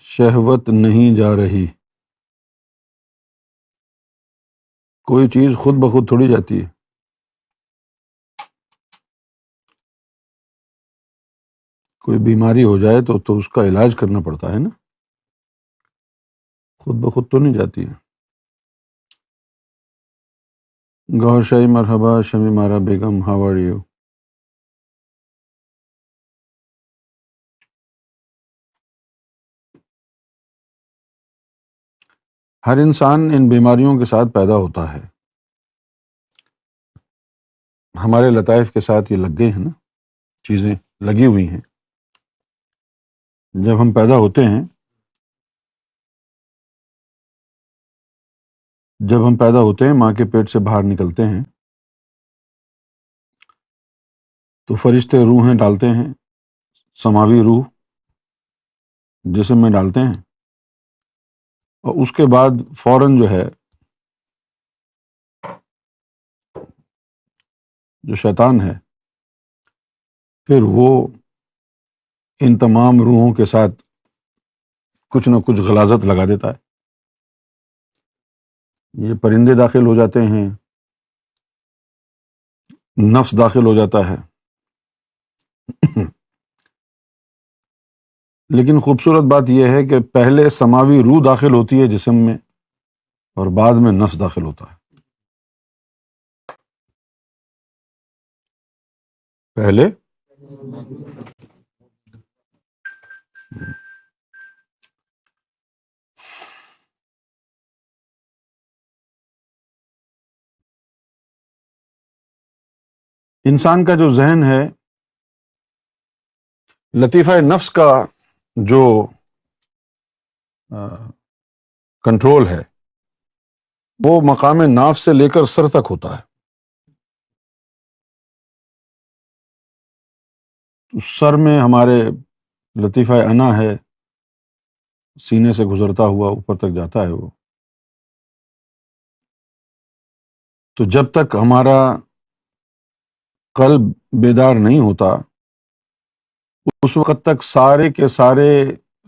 شہوت نہیں جا رہی، کوئی چیز خود بخود تھوڑی جاتی ہے. کوئی بیماری ہو جائے تو اس کا علاج کرنا پڑتا ہے نا، خود بخود تو نہیں جاتی ہے. گوہر شاہی مرحبا. شمی مارا بیگم، ہاؤ آر یو؟ ہر انسان ان بیماریوں کے ساتھ پیدا ہوتا ہے. ہمارے لطائف کے ساتھ یہ لگ گئے ہیں نا، چیزیں لگی ہوئی ہیں. جب ہم پیدا ہوتے ہیں، ماں کے پیٹ سے باہر نکلتے ہیں تو فرشتے روحیں ڈالتے ہیں، سماوی روح جسم میں ڈالتے ہیں، اور اس کے بعد فوراً جو ہے جو شیطان ہے پھر وہ ان تمام روحوں کے ساتھ کچھ نہ کچھ غلاظت لگا دیتا ہے. یہ پرندے داخل ہو جاتے ہیں، نفس داخل ہو جاتا ہے. لیکن خوبصورت بات یہ ہے کہ پہلے سماوی روح داخل ہوتی ہے جسم میں، اور بعد میں نفس داخل ہوتا ہے. پہلے انسان کا جو ذہن ہے، لطیفہ نفس کا جو کنٹرول ہے وہ مقام ناف سے لے کر سر تک ہوتا ہے. تو سر میں ہمارے لطیفہ انا ہے، سینے سے گزرتا ہوا اوپر تک جاتا ہے وہ. تو جب تک ہمارا قلب بیدار نہیں ہوتا اس وقت تک سارے کے سارے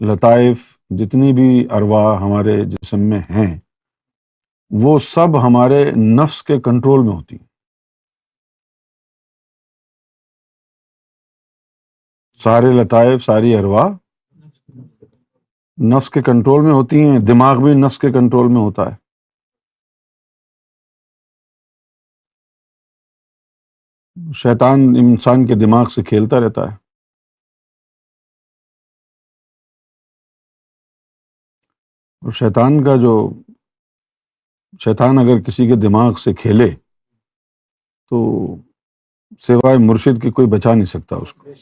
لطائف، جتنی بھی ارواح ہمارے جسم میں ہیں، وہ سب ہمارے نفس کے کنٹرول میں ہوتی ہیں. سارے لطائف، ساری ارواح نفس کے کنٹرول میں ہوتی ہیں. دماغ بھی نفس کے کنٹرول میں ہوتا ہے. شیطان انسان کے دماغ سے کھیلتا رہتا ہے. اور شیطان اگر کسی کے دماغ سے کھیلے تو سوائے مرشد کے کوئی بچا نہیں سکتا اس کو.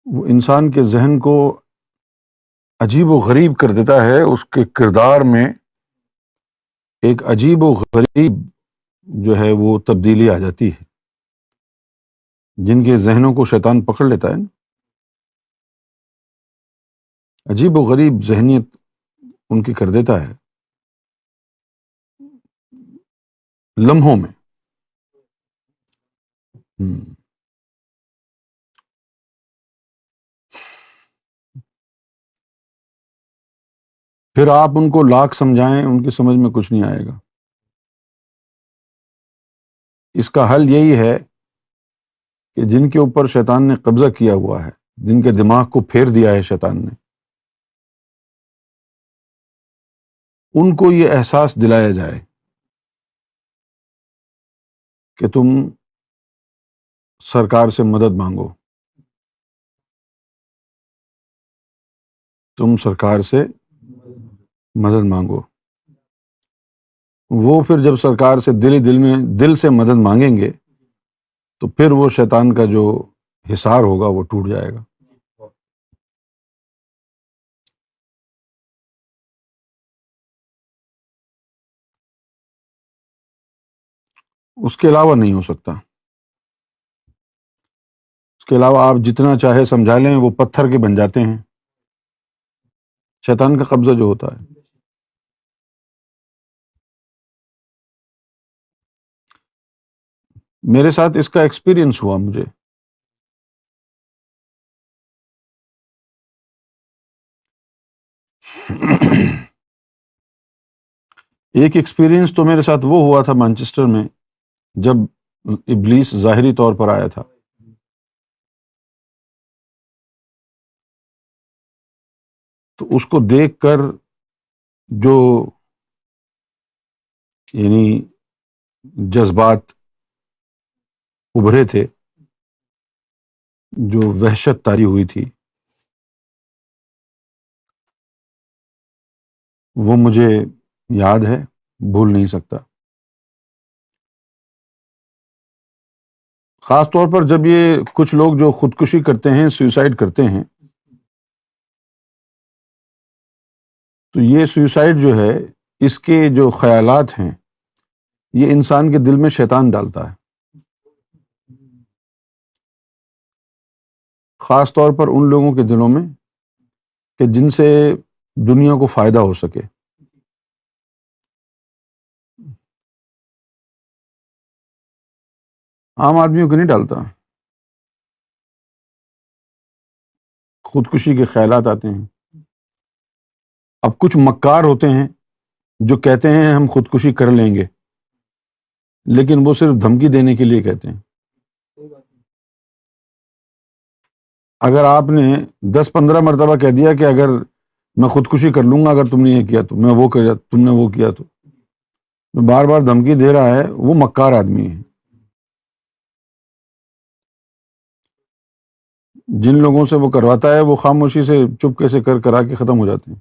وہ انسان کے ذہن کو عجیب و غریب کر دیتا ہے. اس کے کردار میں ایک عجیب و غریب جو ہے وہ تبدیلی آ جاتی ہے. جن کے ذہنوں کو شیطان پکڑ لیتا ہے نا، عجیب و غریب ذہنیت ان کی کر دیتا ہے لمحوں میں. پھر آپ ان کو لاکھ سمجھائیں، ان کی سمجھ میں کچھ نہیں آئے گا. اس کا حل یہی ہے کہ جن کے اوپر شیطان نے قبضہ کیا ہوا ہے، جن کے دماغ کو پھیر دیا ہے شیطان نے، ان کو یہ احساس دلایا جائے کہ تم سرکار سے مدد مانگو، تم سرکار سے مدد مانگو. وہ پھر جب سرکار سے دل سے مدد مانگیں گے تو پھر وہ شیطان کا جو حصار ہوگا وہ ٹوٹ جائے گا. اس کے علاوہ نہیں ہو سکتا. اس کے علاوہ آپ جتنا چاہے سمجھا لیں وہ پتھر کے بن جاتے ہیں. شیطان کا قبضہ جو ہوتا ہے. میرے ساتھ اس کا ایکسپیرئنس ہوا. مجھے ایک ایکسپیرینس تو میرے ساتھ وہ ہوا تھا مانچسٹر میں، جب ابلیس ظاہری طور پر آیا تھا. تو اس کو دیکھ کر جو یعنی جذبات ابھرے تھے، جو وحشت طاری ہوئی تھی، وہ مجھے یاد ہے، بھول نہیں سکتا. خاص طور پر جب یہ کچھ لوگ جو خودکشی کرتے ہیں، سوئسائڈ کرتے ہیں، تو یہ سوئسائڈ جو ہے، اس کے جو خیالات ہیں، یہ انسان کے دل میں شیطان ڈالتا ہے. خاص طور پر ان لوگوں کے دلوں میں کہ جن سے دنیا کو فائدہ ہو سکے. عام آدمیوں کو نہیں ڈالتا. خودکشی کے خیالات آتے ہیں. اب کچھ مکار ہوتے ہیں جو کہتے ہیں ہم خودکشی کر لیں گے، لیکن وہ صرف دھمکی دینے کے لیے کہتے ہیں. اگر آپ نے 10-15 مرتبہ کہہ دیا کہ اگر میں خودکشی کر لوں گا اگر تم نے یہ کیا تو، میں وہ کیا تم نے وہ کیا تو، بار بار دھمکی دے رہا ہے، وہ مکار آدمی ہے. جن لوگوں سے وہ کرواتا ہے وہ خاموشی سے چپکے سے کرا کے ختم ہو جاتے ہیں.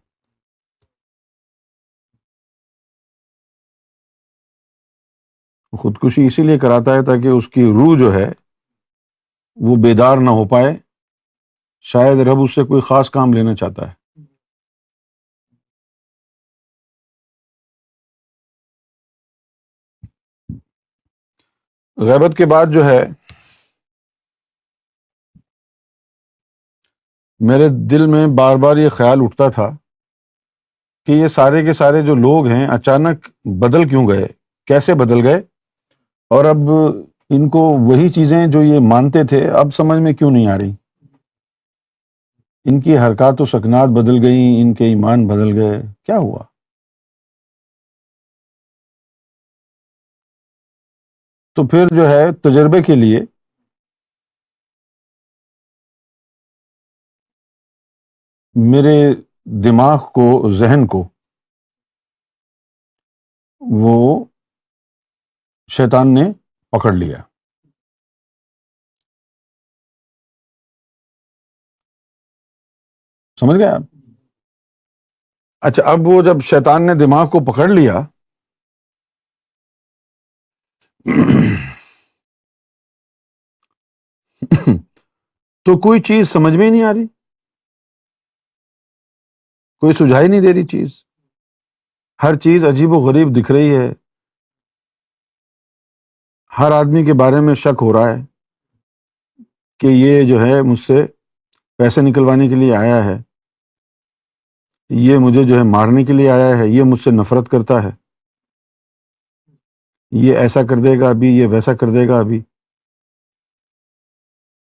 خودکشی اسی لیے کراتا ہے تاکہ اس کی روح جو ہے وہ بیدار نہ ہو پائے. شاید رب اس سے کوئی خاص کام لینا چاہتا ہے. غیبت کے بعد جو ہے میرے دل میں بار بار یہ خیال اٹھتا تھا کہ یہ سارے کے سارے جو لوگ ہیں اچانک بدل کیوں گئے، کیسے بدل گئے، اور اب ان کو وہی چیزیں جو یہ مانتے تھے اب سمجھ میں کیوں نہیں آ رہی. ان کی حرکات و سکنات بدل گئیں، ان کے ایمان بدل گئے، کیا ہوا؟ تو پھر جو ہے تجربے کے لیے میرے دماغ کو، ذہن کو وہ شیطان نے پکڑ لیا. سمجھ گئے آپ؟ اچھا، اب وہ جب شیطان نے دماغ کو پکڑ لیا تو کوئی چیز سمجھ میں ہی نہیں آ رہی، کوئی سجھائی نہیں دے رہی چیز. ہر چیز عجیب و غریب دکھ رہی ہے. ہر آدمی کے بارے میں شک ہو رہا ہے کہ یہ جو ہے مجھ سے پیسے نکلوانے کے لیے آیا ہے، یہ مجھے جو ہے مارنے کے لیے آیا ہے، یہ مجھ سے نفرت کرتا ہے، یہ ایسا کر دے گا ابھی، یہ ویسا کر دے گا ابھی.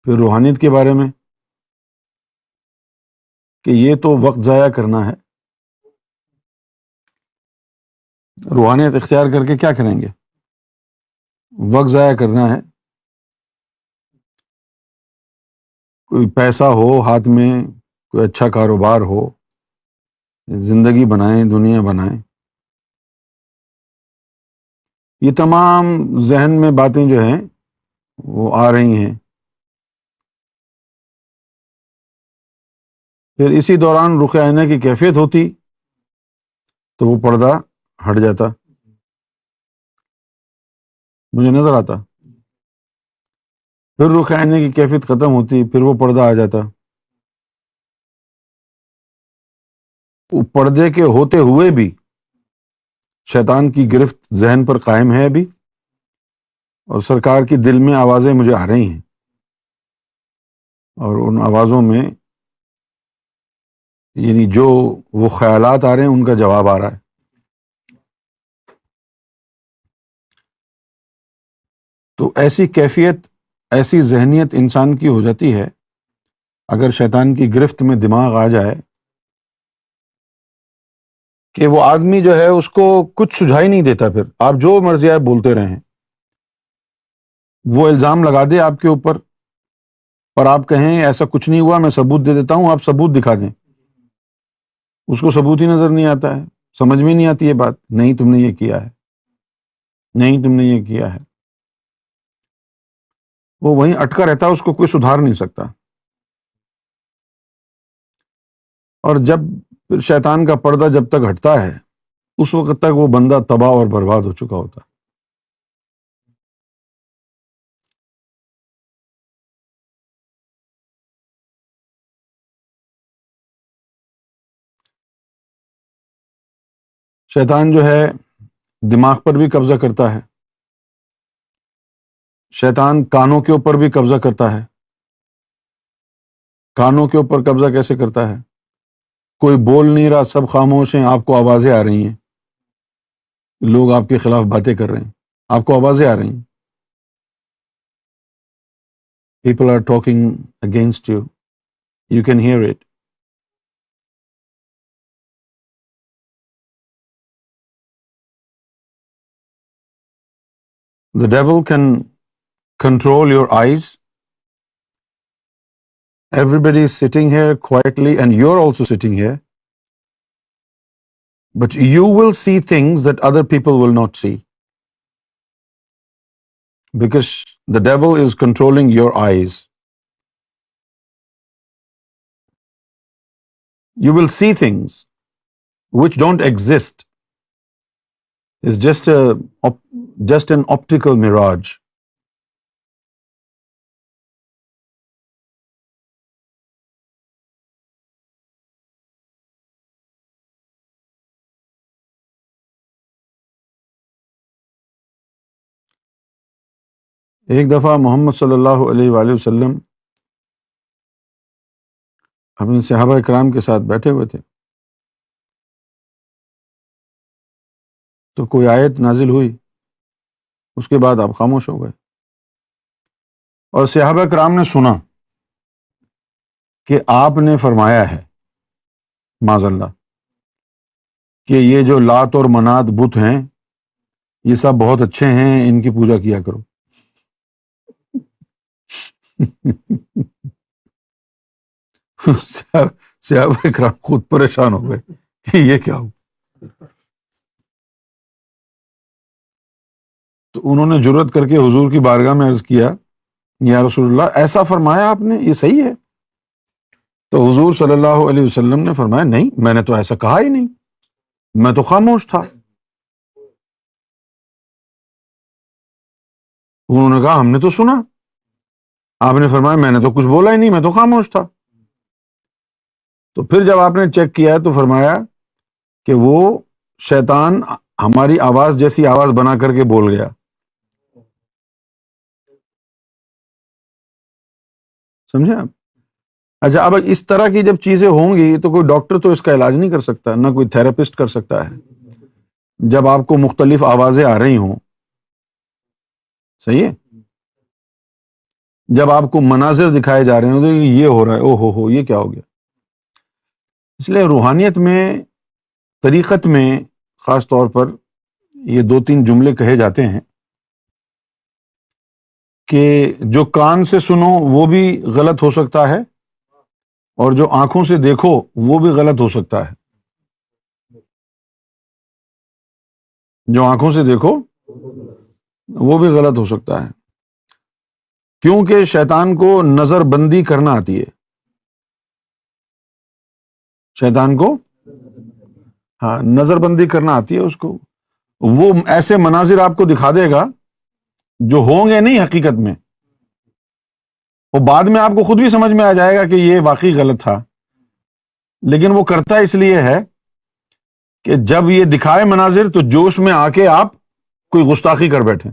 پھر روحانیت کے بارے میں کہ یہ تو وقت ضائع کرنا ہے. روحانیت اختیار کر کے کیا کریں گے؟ وقت ضائع کرنا ہے. کوئی پیسہ ہو ہاتھ میں، کوئی اچھا کاروبار ہو، زندگی بنائیں، دنیا بنائیں. یہ تمام ذہن میں باتیں جو ہیں وہ آ رہی ہیں. پھر اسی دوران رخ آئینہ کی کیفیت ہوتی تو وہ پردہ ہٹ جاتا، مجھے نظر آتا. پھر رخ آئینہ کی کیفیت ختم ہوتی، پھر وہ پردہ آ جاتا. وہ پردے کے ہوتے ہوئے بھی شیطان کی گرفت ذہن پر قائم ہے ابھی، اور سرکار کی دل میں آوازیں مجھے آ رہی ہیں، اور ان آوازوں میں یعنی جو وہ خیالات آ رہے ہیں ان کا جواب آ رہا ہے. تو ایسی کیفیت، ایسی ذہنیت انسان کی ہو جاتی ہے اگر شیطان کی گرفت میں دماغ آ جائے کہ وہ آدمی جو ہے اس کو کچھ سجھائی نہیں دیتا، پھر آپ جو مرضی آپ بولتے رہیں، وہ الزام لگا دے آپ کے اوپر اور آپ کہیں ایسا کچھ نہیں ہوا، میں ثبوت دے دیتا ہوں، آپ ثبوت دکھا دیں، اس کو ثبوت ہی نظر نہیں آتا ہے، سمجھ میں نہیں آتی یہ بات، نہیں تم نے یہ کیا ہے، نہیں تم نے یہ کیا ہے، وہ وہیں اٹکا رہتا ہے، اس کو کوئی سدھار نہیں سکتا۔ اور جب پھر شیطان کا پردہ جب تک ہٹتا ہے، اس وقت تک وہ بندہ تباہ اور برباد ہو چکا ہوتا ہے۔ شیطان جو ہے دماغ پر بھی قبضہ کرتا ہے، شیطان کانوں کے اوپر بھی قبضہ کرتا ہے۔ کانوں کے اوپر قبضہ کیسے کرتا ہے؟ کوئی بول نہیں رہا، سب خاموش ہیں، آپ کو آوازیں آ رہی ہیں، لوگ آپ کے خلاف باتیں کر رہے ہیں، آپ کو آوازیں آ رہی ہیں، people are talking against you, you can hear it. The devil can control your eyes. Everybody is sitting here quietly and you're also sitting here, but you will see things that other people will not see, because the devil is controlling your eyes. You will see things which don't exist. It's just an optical mirage. ایک دفعہ محمد صلی اللہ علیہ وآلہ وسلم اپنے صحابہ کرام کے ساتھ بیٹھے ہوئے تھے، تو کوئی آیت نازل ہوئی، اس کے بعد آپ خاموش ہو گئے، اور صحابہ کرام نے سنا کہ آپ نے فرمایا ہے معاذ اللہ کہ یہ جو لات اور منات بت ہیں یہ سب بہت اچھے ہیں، ان کی پوجا کیا کرو۔ صحابہ کرام خود پریشان ہو گئے کہ یہ کیا ہو، تو انہوں نے جرأت کر کے حضور کی بارگاہ میں عرض کیا، یا رسول اللہ ایسا فرمایا آپ نے، یہ صحیح ہے؟ تو حضور صلی اللہ علیہ وسلم نے فرمایا نہیں، میں نے تو ایسا کہا ہی نہیں، میں تو خاموش تھا۔ انہوں نے کہا ہم نے تو سنا، آپ نے فرمایا میں نے تو کچھ بولا ہی نہیں، میں تو خاموش تھا۔ تو پھر جب آپ نے چیک کیا تو فرمایا کہ وہ شیطان ہماری آواز جیسی آواز بنا کر کے بول گیا۔ سمجھے آپ؟ اچھا، اب اس طرح کی جب چیزیں ہوں گی تو کوئی ڈاکٹر تو اس کا علاج نہیں کر سکتا، نہ کوئی تھراپسٹ کر سکتا ہے۔ جب آپ کو مختلف آوازیں آ رہی ہوں، صحیح ہے، جب آپ کو مناظر دکھائے جا رہے ہوں تو یہ ہو رہا ہے، او ہو یہ کیا ہو گیا۔ اس لیے روحانیت میں، طریقت میں خاص طور پر یہ دو تین جملے کہے جاتے ہیں کہ جو کان سے سنو وہ بھی غلط ہو سکتا ہے، اور جو آنکھوں سے دیکھو وہ بھی غلط ہو سکتا ہے۔ جو آنکھوں سے دیکھو وہ بھی غلط ہو سکتا ہے، کیونکہ شیطان کو نظر بندی کرنا آتی ہے، شیطان کو ہاں نظر بندی کرنا آتی ہے اس کو۔ وہ ایسے مناظر آپ کو دکھا دے گا جو ہوں گے نہیں حقیقت میں، وہ بعد میں آپ کو خود بھی سمجھ میں آ جائے گا کہ یہ واقعی غلط تھا، لیکن وہ کرتا اس لیے ہے کہ جب یہ دکھائے مناظر تو جوش میں آ کے آپ کوئی گستاخی کر بیٹھیں،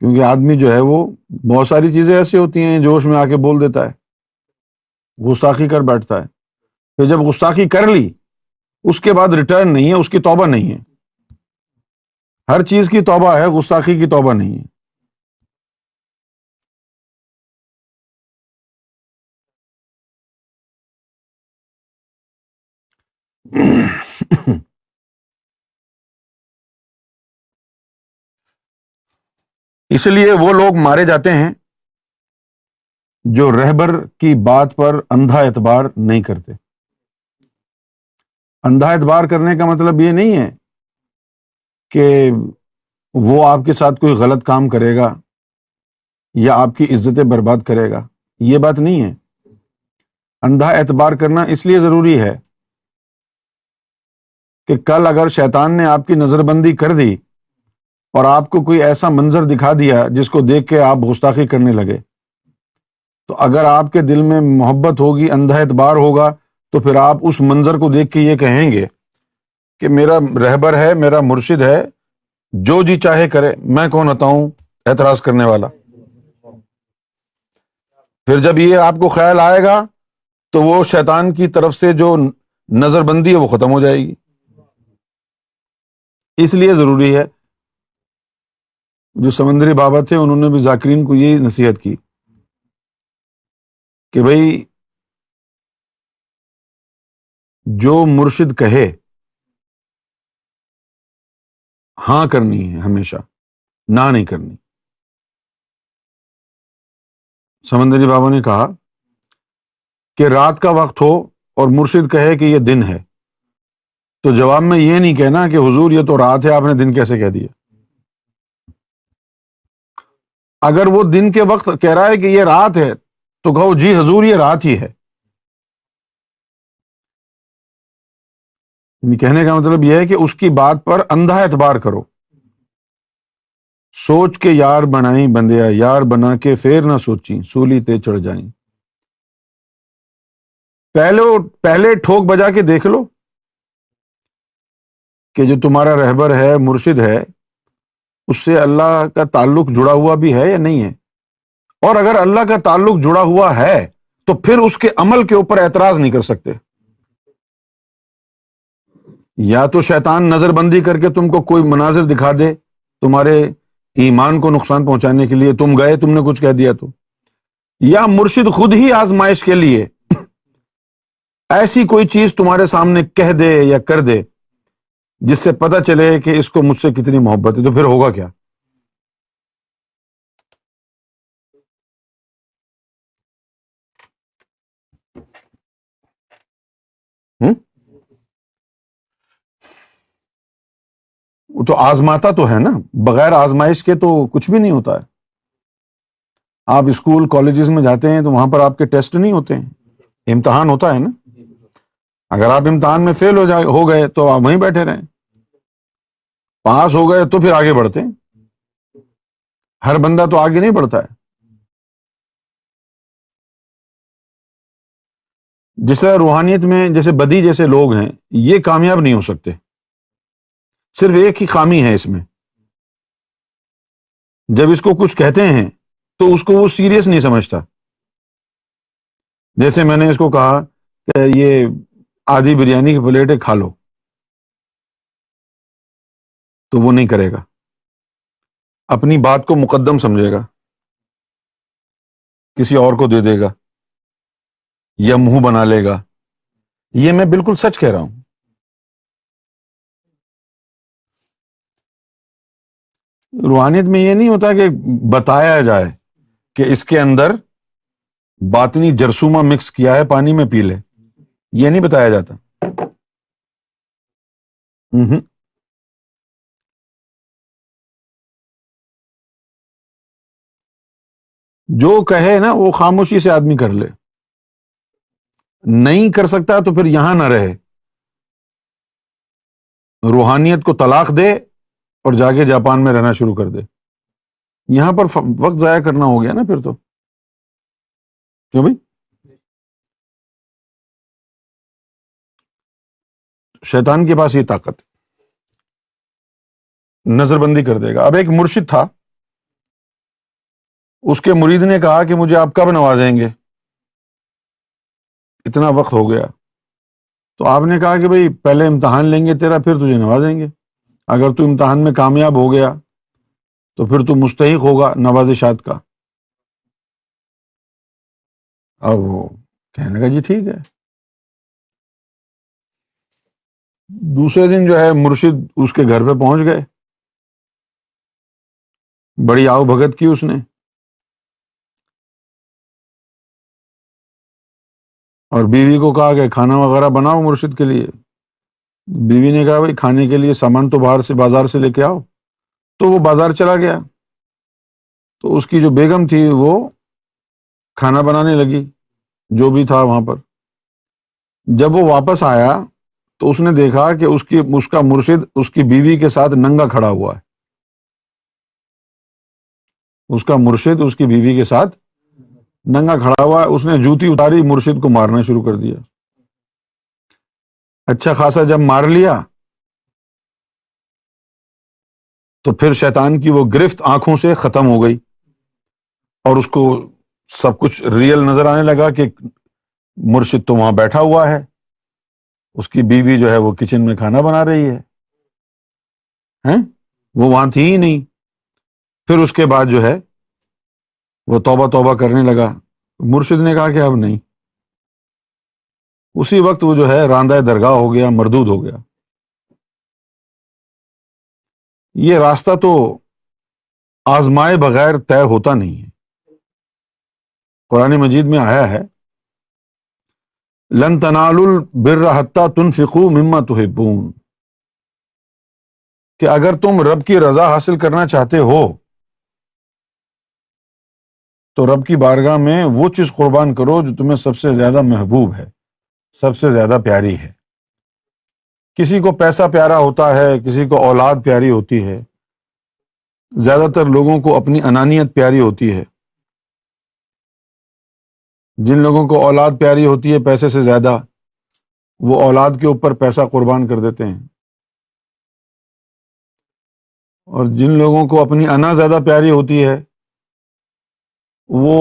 کیونکہ آدمی جو ہے وہ بہت ساری چیزیں ایسی ہوتی ہیں جوش میں آ کے بول دیتا ہے، گستاخی کر بیٹھتا ہے، پھر جب گستاخی کر لی اس کے بعد ریٹرن نہیں ہے، اس کی توبہ نہیں ہے۔ ہر چیز کی توبہ ہے، گستاخی کی توبہ نہیں ہے۔ اس لیے وہ لوگ مارے جاتے ہیں جو رہبر کی بات پر اندھا اعتبار نہیں کرتے۔ اندھا اعتبار کرنے کا مطلب یہ نہیں ہے کہ وہ آپ کے ساتھ کوئی غلط کام کرے گا یا آپ کی عزتیں برباد کرے گا، یہ بات نہیں ہے۔ اندھا اعتبار کرنا اس لیے ضروری ہے کہ کل اگر شیطان نے آپ کی نظر بندی کر دی اور آپ کو کوئی ایسا منظر دکھا دیا جس کو دیکھ کے آپ گستاخی کرنے لگے، تو اگر آپ کے دل میں محبت ہوگی، اندھا اعتبار ہوگا، تو پھر آپ اس منظر کو دیکھ کے یہ کہیں گے کہ میرا رہبر ہے، میرا مرشد ہے، جو جی چاہے کرے، میں کون ہوتا ہوں اعتراض کرنے والا۔ پھر جب یہ آپ کو خیال آئے گا تو وہ شیطان کی طرف سے جو نظر بندی ہے وہ ختم ہو جائے گی۔ اس لیے ضروری ہے، جو سمندری بابا تھے انہوں نے بھی ذاکرین کو یہی نصیحت کی کہ بھئی جو مرشد کہے ہاں کرنی ہے ہمیشہ، نہ نہیں کرنی۔ سمندری بابا نے کہا کہ رات کا وقت ہو اور مرشد کہے کہ یہ دن ہے، تو جواب میں یہ نہیں کہنا کہ حضور یہ تو رات ہے، آپ نے دن کیسے کہہ دیا۔ اگر وہ دن کے وقت کہہ رہا ہے کہ یہ رات ہے تو کہو جی حضور یہ رات ہی ہے۔ یعنی کہنے کا مطلب یہ ہے کہ اس کی بات پر اندھا اعتبار کرو۔ سوچ کے یار بنائیں بندیا، یار بنا کے پھر نہ سوچیں، سولی تے چڑھ جائیں۔ پہلے ٹھوک بجا کے دیکھ لو کہ جو تمہارا رہبر ہے، مرشد ہے، اس سے اللہ کا تعلق جڑا ہوا بھی ہے یا نہیں ہے۔ اور اگر اللہ کا تعلق جڑا ہوا ہے تو پھر اس کے عمل کے اوپر اعتراض نہیں کر سکتے۔ یا تو شیطان نظر بندی کر کے تم کو کوئی مناظر دکھا دے تمہارے ایمان کو نقصان پہنچانے کے لیے، تم گئے تم نے کچھ کہہ دیا تو، یا مرشد خود ہی آزمائش کے لیے ایسی کوئی چیز تمہارے سامنے کہہ دے یا کر دے جس سے پتہ چلے کہ اس کو مجھ سے کتنی محبت ہے، تو پھر ہوگا کیا؟ ہوں؟ وہ تو آزماتا تو ہے نا، بغیر آزمائش کے تو کچھ بھی نہیں ہوتا ہے۔ آپ اسکول کالجز میں جاتے ہیں تو وہاں پر آپ کے ٹیسٹ نہیں ہوتے ہیں، امتحان ہوتا ہے نا۔ اگر آپ امتحان میں فیل ہو گئے تو آپ وہیں بیٹھے رہیں، پاس ہو گئے تو پھر آگے بڑھتے ہیں۔ ہر بندہ تو آگے نہیں بڑھتا ہے۔ جس طرح روحانیت میں جیسے بدی جیسے لوگ ہیں، یہ کامیاب نہیں ہو سکتے، صرف ایک ہی خامی ہے اس میں، جب اس کو کچھ کہتے ہیں تو اس کو وہ سیریس نہیں سمجھتا۔ جیسے میں نے اس کو کہا کہ یہ آدھی بریانی کی پلیٹ ہے، کھا لو، تو وہ نہیں کرے گا، اپنی بات کو مقدم سمجھے گا، کسی اور کو دے دے گا یا منہ بنا لے گا۔ یہ میں بالکل سچ کہہ رہا ہوں۔ روحانیت میں یہ نہیں ہوتا کہ بتایا جائے کہ اس کے اندر باطنی جرثومہ مکس کیا ہے، پانی میں پی لے، یہ نہیں بتایا جاتا۔ ہوں۔ جو کہے نا وہ خاموشی سے آدمی کر لے، نہیں کر سکتا تو پھر یہاں نہ رہے، روحانیت کو طلاق دے اور جا کے جاپان میں رہنا شروع کر دے۔ یہاں پر وقت ضائع کرنا ہو گیا نا پھر تو، کیوں بھائی؟ شیطان کے پاس یہ طاقت نظر بندی کر دے گا۔ اب ایک مرشد تھا، اس کے مرید نے کہا کہ مجھے آپ کب نوازیں گے، اتنا وقت ہو گیا۔ تو آپ نے کہا کہ بھئی پہلے امتحان لیں گے تیرا، پھر تجھے نوازیں گے۔ اگر تو امتحان میں کامیاب ہو گیا تو پھر تو مستحق ہوگا نوازشات کا۔ اب وہ کہنے لگا جی ٹھیک ہے۔ دوسرے دن جو ہے مرشد اس کے گھر پہ پہنچ گئے، بڑی آؤ بھگت کی اس نے، اور بیوی کو کہا کہ کھانا وغیرہ بناؤ مرشد کے لیے۔ بیوی نے کہا بھائی کھانے کے لیے سامان تو باہر سے بازار سے لے کے آؤ، تو وہ بازار چلا گیا، تو اس کی جو بیگم تھی وہ کھانا بنانے لگی جو بھی تھا وہاں پر۔ جب وہ واپس آیا تو اس نے دیکھا کہ اس کا مرشد اس کی بیوی کے ساتھ ننگا کھڑا ہوا ہے، اس کا مرشد اس کی بیوی کے ساتھ ننگا کھڑا ہوا ہے۔ اس نے جوتی اتاری، مرشد کو مارنا شروع کر دیا۔ اچھا خاصا جب مار لیا تو پھر شیطان کی وہ گرفت آنکھوں سے ختم ہو گئی، اور اس کو سب کچھ ریئل نظر آنے لگا کہ مرشد تو وہاں بیٹھا ہوا ہے، اس کی بیوی جو ہے وہ کچن میں کھانا بنا رہی ہے، ہیں وہ وہاں تھی ہی نہیں۔ پھر اس کے بعد جو ہے وہ توبہ توبہ کرنے لگا۔ مرشد نے کہا کہ اب نہیں۔ اسی وقت وہ جو ہے راندہ درگاہ ہو گیا، مردود ہو گیا۔ یہ راستہ تو آزمائے بغیر طے ہوتا نہیں ہے۔ قرآن مجید میں آیا ہے لن تنالوا البر حتی تنفقوا مما تحبون، کہ اگر تم رب کی رضا حاصل کرنا چاہتے ہو تو رب کی بارگاہ میں وہ چیز قربان کرو جو تمہیں سب سے زیادہ محبوب ہے، سب سے زیادہ پیاری ہے۔ کسی کو پیسہ پیارا ہوتا ہے، کسی کو اولاد پیاری ہوتی ہے، زیادہ تر لوگوں کو اپنی انانیت پیاری ہوتی ہے۔ جن لوگوں کو اولاد پیاری ہوتی ہے پیسے سے زیادہ، وہ اولاد کے اوپر پیسہ قربان کر دیتے ہیں، اور جن لوگوں کو اپنی انا زیادہ پیاری ہوتی ہے وہ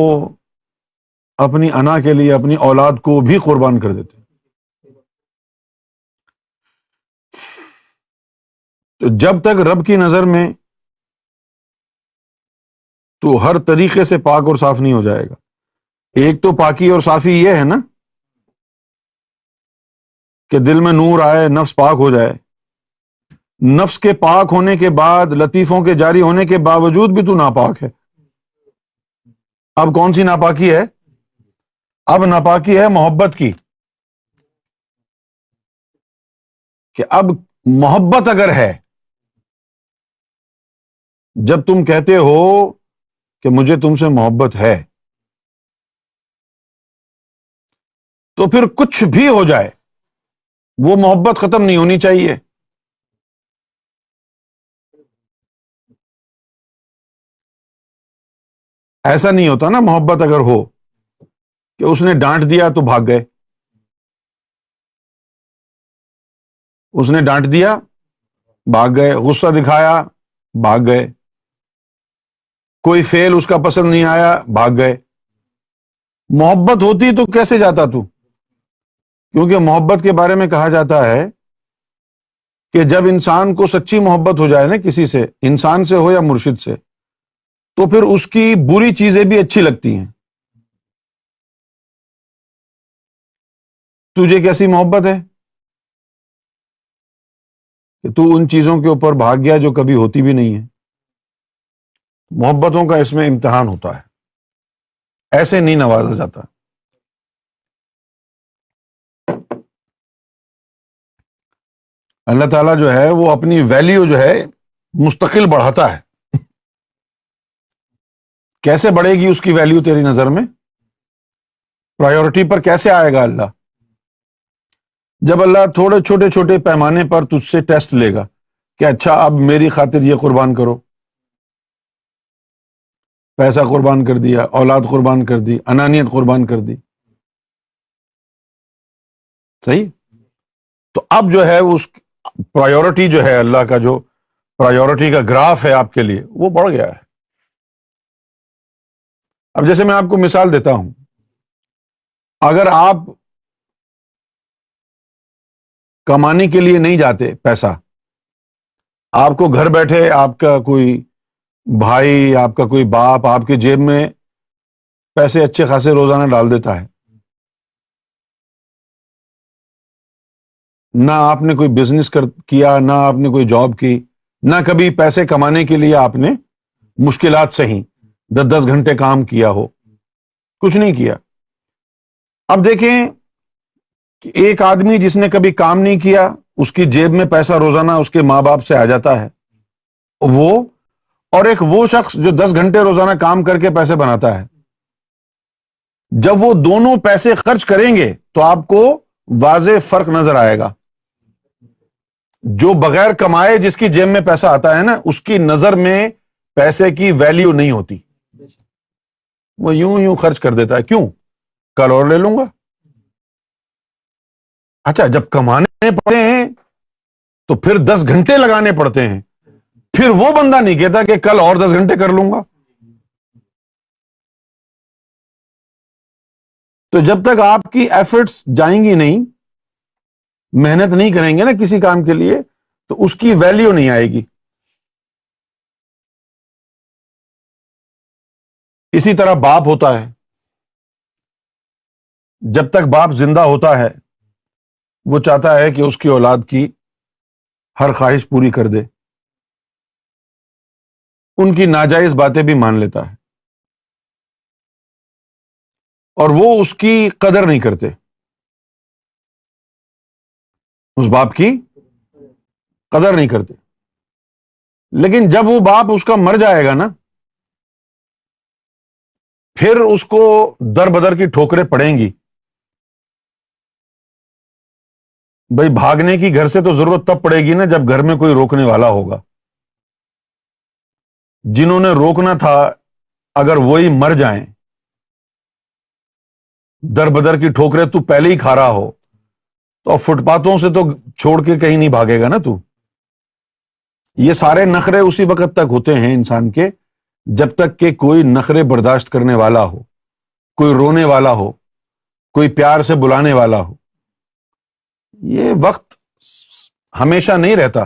اپنی انا کے لیے اپنی اولاد کو بھی قربان کر دیتے ہیں۔ تو جب تک رب کی نظر میں تو ہر طریقے سے پاک اور صاف نہیں ہو جائے گا۔ ایک تو پاکی اور صافی یہ ہے نا کہ دل میں نور آئے، نفس پاک ہو جائے۔ نفس کے پاک ہونے کے بعد، لطیفوں کے جاری ہونے کے باوجود بھی تو ناپاک ہے۔ اب کون سی ناپاکی ہے؟ اب ناپاکی ہے محبت کی، کہ اب محبت اگر ہے، جب تم کہتے ہو کہ مجھے تم سے محبت ہے، تو پھر کچھ بھی ہو جائے وہ محبت ختم نہیں ہونی چاہیے۔ ایسا نہیں ہوتا نا، محبت اگر ہو کہ اس نے ڈانٹ دیا تو بھاگ گئے، اس نے ڈانٹ دیا بھاگ گئے، غصہ دکھایا بھاگ گئے، کوئی فعل اس کا پسند نہیں آیا بھاگ گئے۔ محبت ہوتی تو کیسے جاتا تو؟ کیونکہ محبت کے بارے میں کہا جاتا ہے کہ جب انسان کو سچی محبت ہو جائے نا کسی سے، انسان سے ہو یا مرشد سے، تو پھر اس کی بری چیزیں بھی اچھی لگتی ہیں۔ تجھے کیسی محبت ہے کہ تو ان چیزوں کے اوپر بھاگ گیا جو کبھی ہوتی بھی نہیں ہے۔ محبتوں کا اس میں امتحان ہوتا ہے، ایسے نہیں نوازا جاتا۔ اللہ تعالیٰ جو ہے وہ اپنی ویلیو جو ہے مستقل بڑھاتا ہے۔ کیسے بڑھے گی اس کی ویلیو تیری نظر میں؟ پرائیورٹی پر کیسے آئے گا اللہ؟ جب اللہ تھوڑے چھوٹے چھوٹے پیمانے پر تجھ سے ٹیسٹ لے گا کہ اچھا اب میری خاطر یہ قربان کرو، پیسہ قربان کر دیا، اولاد قربان کر دی، انانیت قربان کر دی، صحیح؟ تو اب جو ہے اس پرائیورٹی جو ہے، اللہ کا جو پرائیورٹی کا گراف ہے آپ کے لیے وہ بڑھ گیا ہے۔ اب جیسے میں آپ کو مثال دیتا ہوں، اگر آپ کمانے کے لیے نہیں جاتے پیسہ، آپ کو گھر بیٹھے آپ کا کوئی بھائی، آپ کا کوئی باپ آپ کے جیب میں پیسے اچھے خاصے روزانہ ڈال دیتا ہے، نہ آپ نے کوئی بزنس کیا، نہ آپ نے کوئی جاب کی، نہ کبھی پیسے کمانے کے لیے آپ نے مشکلات سہیں، 10 گھنٹے کام کیا ہو، کچھ نہیں کیا۔ اب دیکھیں کہ ایک آدمی جس نے کبھی کام نہیں کیا، اس کی جیب میں پیسہ روزانہ اس کے ماں باپ سے آ جاتا ہے، وہ اور ایک وہ شخص جو 10 گھنٹے روزانہ کام کر کے پیسے بناتا ہے، جب وہ دونوں پیسے خرچ کریں گے تو آپ کو واضح فرق نظر آئے گا۔ جو بغیر کمائے جس کی جیب میں پیسہ آتا ہے نا، اس کی نظر میں پیسے کی ویلیو نہیں ہوتی، وہ یوں خرچ کر دیتا ہے۔ کیوں؟ کل اور لے لوں گا۔ اچھا، جب کمانے پڑتے ہیں تو پھر 10 گھنٹے لگانے پڑتے ہیں، پھر وہ بندہ نہیں کہتا کہ کل اور 10 گھنٹے کر لوں گا۔ تو جب تک آپ کی ایفرٹس جائیں گی نہیں، محنت نہیں کریں گے نا کسی کام کے لیے، تو اس کی ویلیو نہیں آئے گی۔ اسی طرح باپ ہوتا ہے، جب تک باپ زندہ ہوتا ہے وہ چاہتا ہے کہ اس کی اولاد کی ہر خواہش پوری کر دے، ان کی ناجائز باتیں بھی مان لیتا ہے، اور وہ اس کی قدر نہیں کرتے، اس باپ کی قدر نہیں کرتے۔ لیکن جب وہ باپ اس کا مر جائے گا نا، پھر اس کو در بدر کی ٹھوکریں پڑیں گی۔ بھائی بھاگنے کی گھر سے تو ضرورت تب پڑے گی نا جب گھر میں کوئی روکنے والا ہوگا۔ جنہوں نے روکنا تھا اگر وہی مر جائیں، در بدر کی ٹھوکریں تو پہلے ہی کھا رہا ہو، تو فٹ پاتھوں سے تو چھوڑ کے کہیں نہیں بھاگے گا نا تو۔ یہ سارے نخرے اسی وقت تک ہوتے ہیں انسان کے جب تک کہ کوئی نخرے برداشت کرنے والا ہو، کوئی رونے والا ہو، کوئی پیار سے بلانے والا ہو۔ یہ وقت ہمیشہ نہیں رہتا۔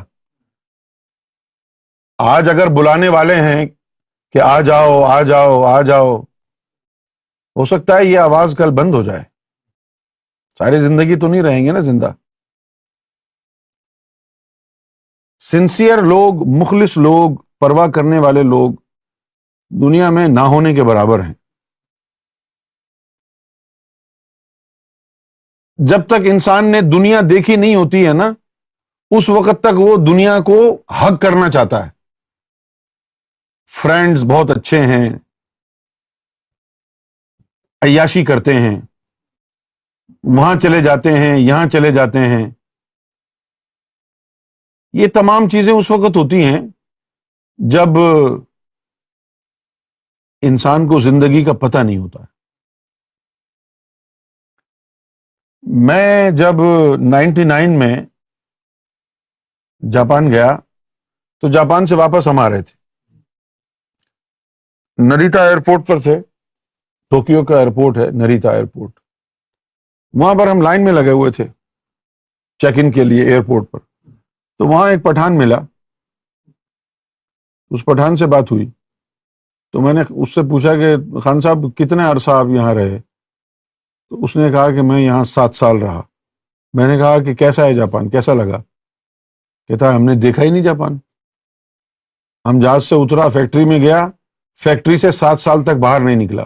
آج اگر بلانے والے ہیں کہ آ جاؤ آ جاؤ آ جاؤ، ہو سکتا ہے یہ آواز کل بند ہو جائے، ساری زندگی تو نہیں رہیں گے نا زندہ۔ سنسیئر لوگ، مخلص لوگ، پرواہ کرنے والے لوگ دنیا میں نہ ہونے کے برابر ہیں۔ جب تک انسان نے دنیا دیکھی نہیں ہوتی ہے نا، اس وقت تک وہ دنیا کو حق کرنا چاہتا ہے۔ فرینڈز بہت اچھے ہیں، عیاشی کرتے ہیں، وہاں چلے جاتے ہیں، یہاں چلے جاتے ہیں۔ یہ تمام چیزیں اس وقت ہوتی ہیں جب انسان کو زندگی کا پتہ نہیں ہوتا ہے۔ میں جب 99 میں جاپان گیا تو جاپان سے واپس ہم آ رہے تھے، نریتا ایئرپورٹ پر تھے، ٹوکیو کا ایئرپورٹ ہے نریتا ایئرپورٹ، وہاں پر ہم لائن میں لگے ہوئے تھے چیک ان کے لیے ایئرپورٹ پر۔ تو وہاں ایک پٹھان ملا، اس پٹھان سے بات ہوئی، تو میں نے اس سے پوچھا کہ خان صاحب کتنے عرصہ آپ یہاں رہے؟ تو اس نے کہا کہ میں یہاں 7 سال رہا۔ میں نے کہا کہ کیسا ہے جاپان، کیسا لگا؟ کہتا ہے ہم نے دیکھا ہی نہیں جاپان، ہم جہاز سے اترا، فیکٹری میں گیا، فیکٹری سے 7 سال تک باہر نہیں نکلا،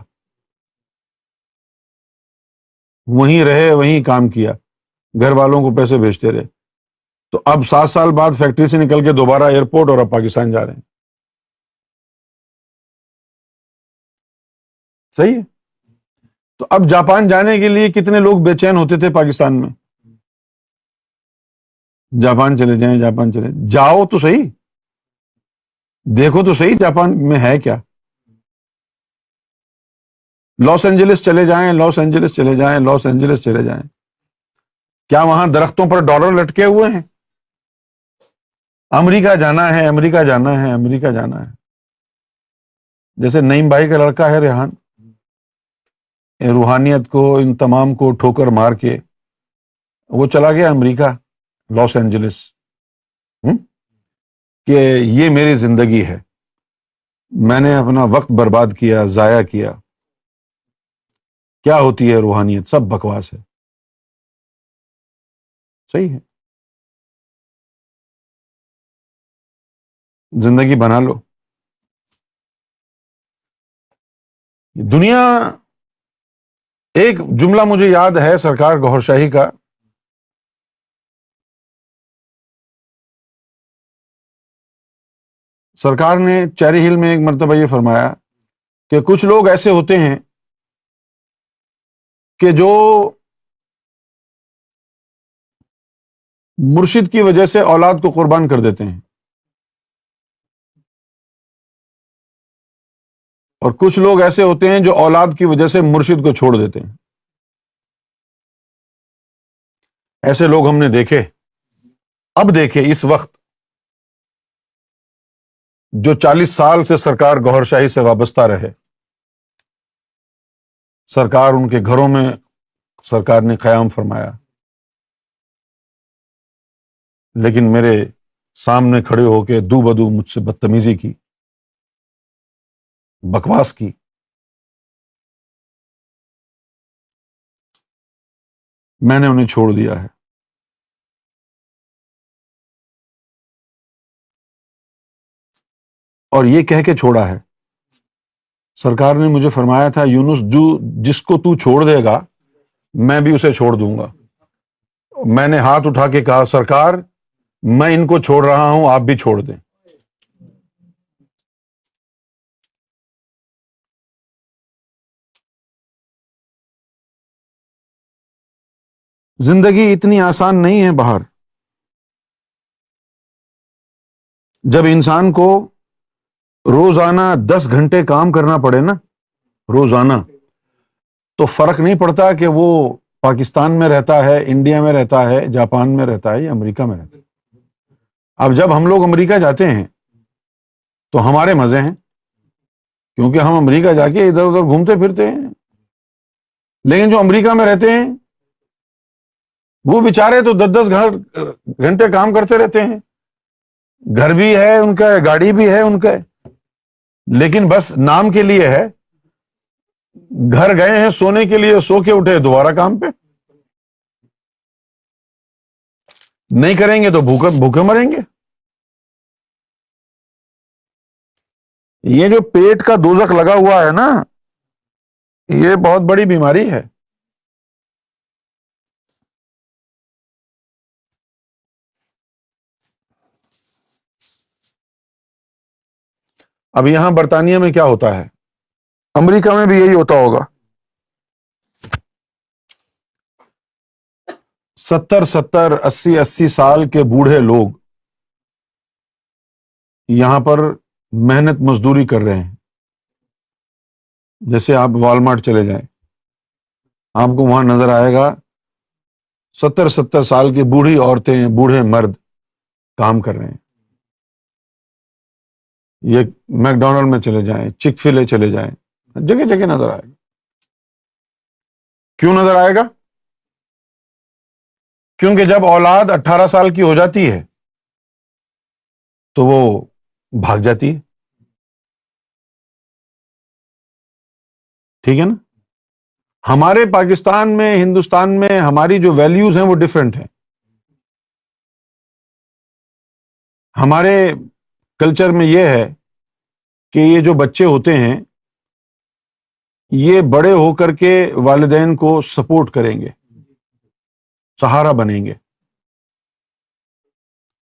وہیں رہے، وہیں کام کیا، گھر والوں کو پیسے بھیجتے رہے۔ تو اب 7 سال بعد فیکٹری سے نکل کے دوبارہ ایئرپورٹ اور اب پاکستان جا رہے ہیں۔ صحیح ہے؟ تو اب جاپان جانے کے لیے کتنے لوگ بے چین ہوتے تھے پاکستان میں، جاپان چلے جائیں، جاپان چلے جاؤ تو صحیح، دیکھو تو صحیح جاپان میں ہے کیا۔ لاس اینجلس چلے جائیں، لاس اینجلس چلے جائیں، لاس اینجلس چلے جائیں، کیا وہاں درختوں پر ڈالر لٹکے ہوئے ہیں؟ امریکہ جانا ہے، امریکہ جانا ہے، امریکہ جانا ہے۔ جیسے نعیم بھائی کا لڑکا ہے ریحان، روحانیت کو، ان تمام کو ٹھوکر مار کے وہ چلا گیا امریکہ، لاس اینجلس، کہ یہ میری زندگی ہے، میں نے اپنا وقت برباد کیا، ضائع کیا۔ کیا ہوتی ہے روحانیت؟ سب بکواس ہے۔ صحیح ہے۔ زندگی بنا لو. دنیا، ایک جملہ مجھے یاد ہے سرکار گوھر شاہی کا، سرکار نے چیری ہل میں ایک مرتبہ یہ فرمایا کہ کچھ لوگ ایسے ہوتے ہیں کہ جو مرشد کی وجہ سے اولاد کو قربان کر دیتے ہیں، اور کچھ لوگ ایسے ہوتے ہیں جو اولاد کی وجہ سے مرشد کو چھوڑ دیتے ہیں. ایسے لوگ ہم نے دیکھے، اب دیکھے اس وقت جو 40 سال سے سرکار گوھر شاہی سے وابستہ رہے. سرکار ان کے گھروں میں سرکار نے قیام فرمایا، لیکن میرے سامنے کھڑے ہو کے دو بدو مجھ سے بدتمیزی کی، بکواس کی. میں نے انہیں چھوڑ دیا ہے. اور یہ کہہ کے چھوڑا ہے، سرکار نے مجھے فرمایا تھا یونس جس کو تو چھوڑ دے گا میں بھی اسے چھوڑ دوں گا. میں نے ہاتھ اٹھا کے کہا سرکار میں ان کو چھوڑ رہا ہوں، آپ بھی چھوڑ دیں. زندگی اتنی آسان نہیں ہے باہر. جب انسان کو روزانہ 10 گھنٹے کام کرنا پڑے نا روزانہ، تو فرق نہیں پڑتا کہ وہ پاکستان میں رہتا ہے، انڈیا میں رہتا ہے، جاپان میں رہتا ہے یا امریکہ میں رہتا ہے. اب جب ہم لوگ امریکہ جاتے ہیں تو ہمارے مزے ہیں، کیونکہ ہم امریکہ جا کے ادھر ادھر گھومتے پھرتے ہیں. لیکن جو امریکہ میں رہتے ہیں وہ بیچارے تو 10 گھنٹے کام کرتے رہتے ہیں. گھر بھی ہے ان کا، گاڑی بھی ہے ان کا، لیکن بس نام کے لیے ہے. گھر گئے ہیں سونے کے لیے، سو کے اٹھے دوبارہ کام پہ. نہیں کریں گے تو بھوکے مریں گے. یہ جو پیٹ کا دوزخ لگا ہوا ہے نا، یہ بہت بڑی بیماری ہے. اب یہاں برطانیہ میں کیا ہوتا ہے، امریکہ میں بھی یہی ہوتا ہوگا. 70 80 سال کے بوڑھے لوگ یہاں پر محنت مزدوری کر رہے ہیں. جیسے آپ والمارٹ چلے جائیں، آپ کو وہاں نظر آئے گا 70 سال کی بوڑھی عورتیں، بوڑھے مرد کام کر رہے ہیں. یہ میک ڈونلڈ میں چلے جائیں، چک فلے چلے جائیں، جگہ جگہ نظر آئے گا. کیوں نظر آئے گا؟ کیونکہ جب اولاد 18 سال کی ہو جاتی ہے تو وہ بھاگ جاتی ہے. ٹھیک ہے نا؟ ہمارے پاکستان میں، ہندوستان میں ہماری جو ویلیوز ہیں وہ ڈفرینٹ ہیں. ہمارے کلچر میں یہ ہے کہ یہ جو بچے ہوتے ہیں یہ بڑے ہو کر کے والدین کو سپورٹ کریں گے، سہارا بنیں گے.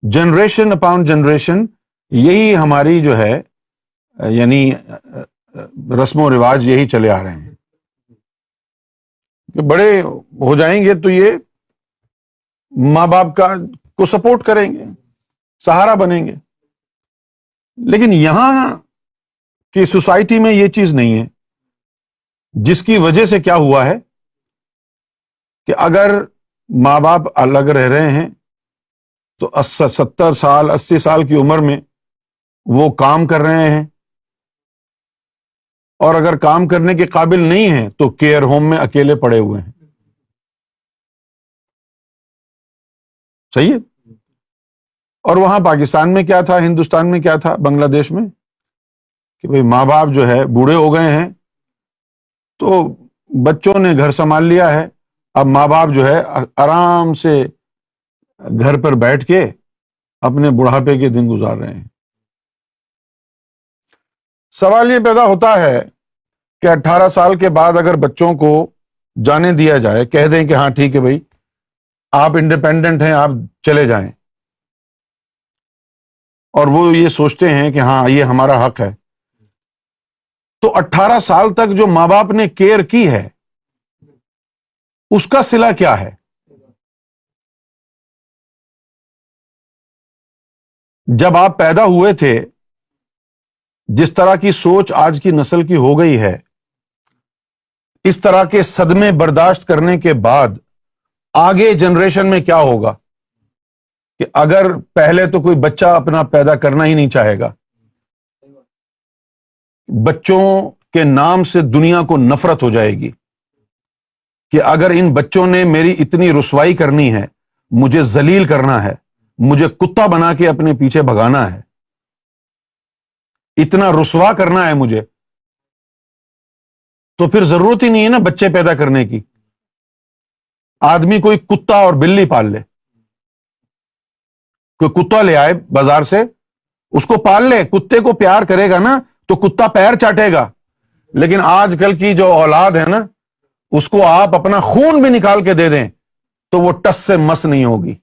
جنریشن اپان جنریشن یہی ہماری جو ہے یعنی رسم و رواج یہی چلے آ رہے ہیں کہ بڑے ہو جائیں گے تو یہ ماں باپ کو سپورٹ کریں گے، سہارا بنیں گے. لیکن یہاں کی سوسائٹی میں یہ چیز نہیں ہے، جس کی وجہ سے کیا ہوا ہے کہ اگر ماں باپ الگ رہ رہے ہیں تو 70 سال 80 سال کی عمر میں وہ کام کر رہے ہیں، اور اگر کام کرنے کے قابل نہیں ہیں تو کیئر ہوم میں اکیلے پڑے ہوئے ہیں. صحیح ہے؟ اور وہاں پاکستان میں کیا تھا، ہندوستان میں کیا تھا، بنگلہ دیش میں، کہ بھئی ماں باپ جو ہے بوڑھے ہو گئے ہیں تو بچوں نے گھر سنبھال لیا ہے. اب ماں باپ جو ہے آرام سے گھر پر بیٹھ کے اپنے بڑھاپے کے دن گزار رہے ہیں. سوال یہ پیدا ہوتا ہے کہ 18 سال کے بعد اگر بچوں کو جانے دیا جائے، کہہ دیں کہ ہاں ٹھیک ہے بھائی آپ انڈیپینڈنٹ ہیں، آپ چلے جائیں، اور وہ یہ سوچتے ہیں کہ ہاں یہ ہمارا حق ہے، تو 18 سال تک جو ماں باپ نے کیئر کی ہے اس کا صلہ کیا ہے؟ جب آپ پیدا ہوئے تھے، جس طرح کی سوچ آج کی نسل کی ہو گئی ہے، اس طرح کے صدمے برداشت کرنے کے بعد آگے جنریشن میں کیا ہوگا کہ اگر پہلے تو کوئی بچہ اپنا پیدا کرنا ہی نہیں چاہے گا، بچوں کے نام سے دنیا کو نفرت ہو جائے گی کہ اگر ان بچوں نے میری اتنی رسوائی کرنی ہے، مجھے ذلیل کرنا ہے، مجھے کتا بنا کے اپنے پیچھے بھگانا ہے، اتنا رسوا کرنا ہے مجھے، تو پھر ضرورت ہی نہیں ہے نا بچے پیدا کرنے کی۔ آدمی کوئی کتا اور بلی پال لے، کوئی کتا لے آئے بازار سے، اس کو پال لے، کتے کو پیار کرے گا نا تو کتا پیر چاٹے گا۔ لیکن آج کل کی جو اولاد ہے نا، اس کو آپ اپنا خون بھی نکال کے دے دیں تو وہ ٹس سے مس نہیں ہوگی۔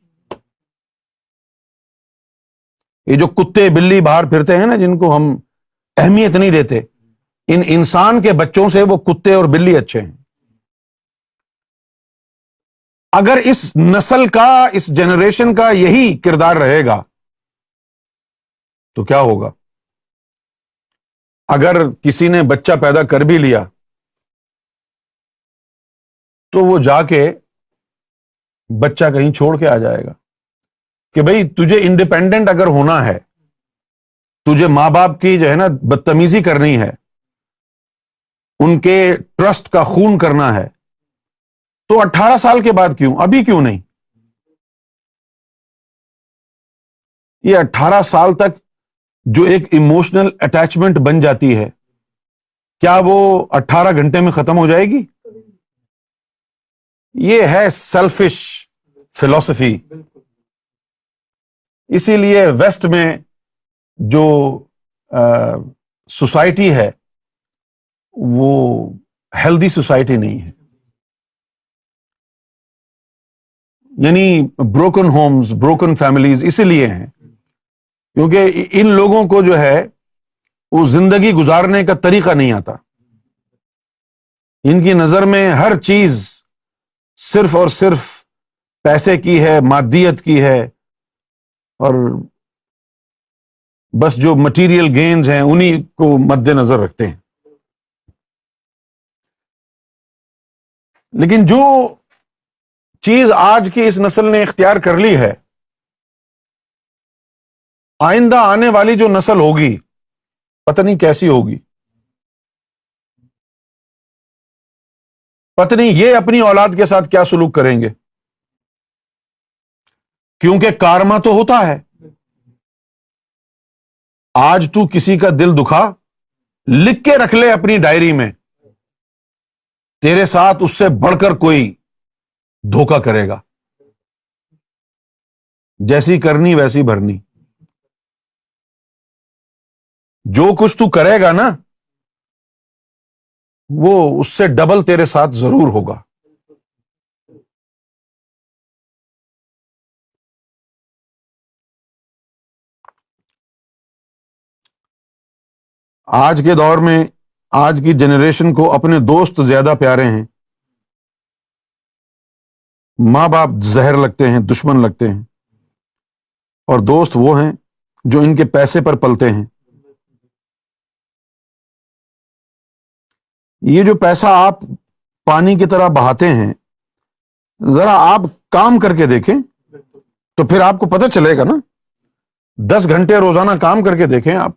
یہ جو کتے بلی باہر پھرتے ہیں نا، جن کو ہم اہمیت نہیں دیتے، ان انسان کے بچوں سے وہ کتے اور بلی اچھے ہیں۔ اگر اس نسل کا، اس جنریشن کا یہی کردار رہے گا تو کیا ہوگا؟ اگر کسی نے بچہ پیدا کر بھی لیا تو وہ جا کے بچہ کہیں چھوڑ کے آ جائے گا کہ بھئی تجھے انڈیپینڈنٹ اگر ہونا ہے، تجھے ماں باپ کی جو ہے نا بدتمیزی کرنی ہے، ان کے ٹرسٹ کا خون کرنا ہے، تو 18 سال کے بعد کیوں، ابھی کیوں نہیں؟ یہ 18 سال تک جو ایک ایموشنل اٹیچمنٹ بن جاتی ہے، کیا وہ 18 گھنٹے میں ختم ہو جائے گی؟ یہ ہے سیلفش فلسفی۔ اسی لیے ویسٹ میں جو سوسائٹی ہے وہ ہیلدی سوسائٹی نہیں ہے، یعنی بروکن ہومز، بروکن فیملیز اسی لیے ہیں کیونکہ ان لوگوں کو جو ہے وہ زندگی گزارنے کا طریقہ نہیں آتا۔ ان کی نظر میں ہر چیز صرف اور صرف پیسے کی ہے، مادیت کی ہے، اور بس جو مٹیریل گینز ہیں انہی کو مد نظر رکھتے ہیں۔ لیکن جو چیز آج کی اس نسل نے اختیار کر لی ہے، آئندہ آنے والی جو نسل ہوگی پتہ نہیں کیسی ہوگی، پتہ نہیں یہ اپنی اولاد کے ساتھ کیا سلوک کریں گے، کیونکہ کارما تو ہوتا ہے۔ آج تو کسی کا دل دکھا، لکھ کے رکھ لے اپنی ڈائری میں، تیرے ساتھ اس سے بڑھ کر کوئی دھوکہ کرے گا، جیسی کرنی ویسی بھرنی۔ جو کچھ تو کرے گا نا وہ اس سے ڈبل تیرے ساتھ ضرور ہوگا۔ آج کے دور میں آج کی جنریشن کو اپنے دوست زیادہ پیارے ہیں، ماں باپ زہر لگتے ہیں، دشمن لگتے ہیں، اور دوست وہ ہیں جو ان کے پیسے پر پلتے ہیں۔ یہ جو پیسہ آپ پانی کی طرح بہاتے ہیں، ذرا آپ کام کر کے دیکھیں تو پھر آپ کو پتہ چلے گا نا۔ 10 گھنٹے روزانہ کام کر کے دیکھیں آپ،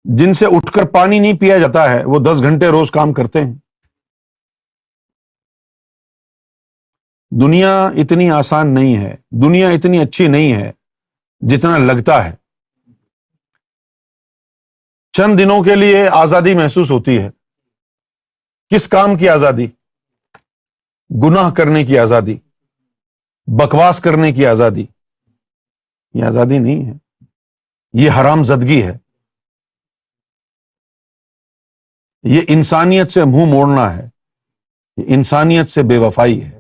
جن سے اٹھ کر پانی نہیں پیا جاتا ہے وہ 10 گھنٹے روز کام کرتے ہیں۔ دنیا اتنی آسان نہیں ہے، دنیا اتنی اچھی نہیں ہے جتنا لگتا ہے۔ چند دنوں کے لیے آزادی محسوس ہوتی ہے۔ کس کام کی آزادی؟ گناہ کرنے کی آزادی، بکواس کرنے کی آزادی۔ یہ آزادی نہیں ہے، یہ حرام زدگی ہے۔ یہ انسانیت سے منہ موڑنا ہے، یہ انسانیت سے بے وفائی ہے۔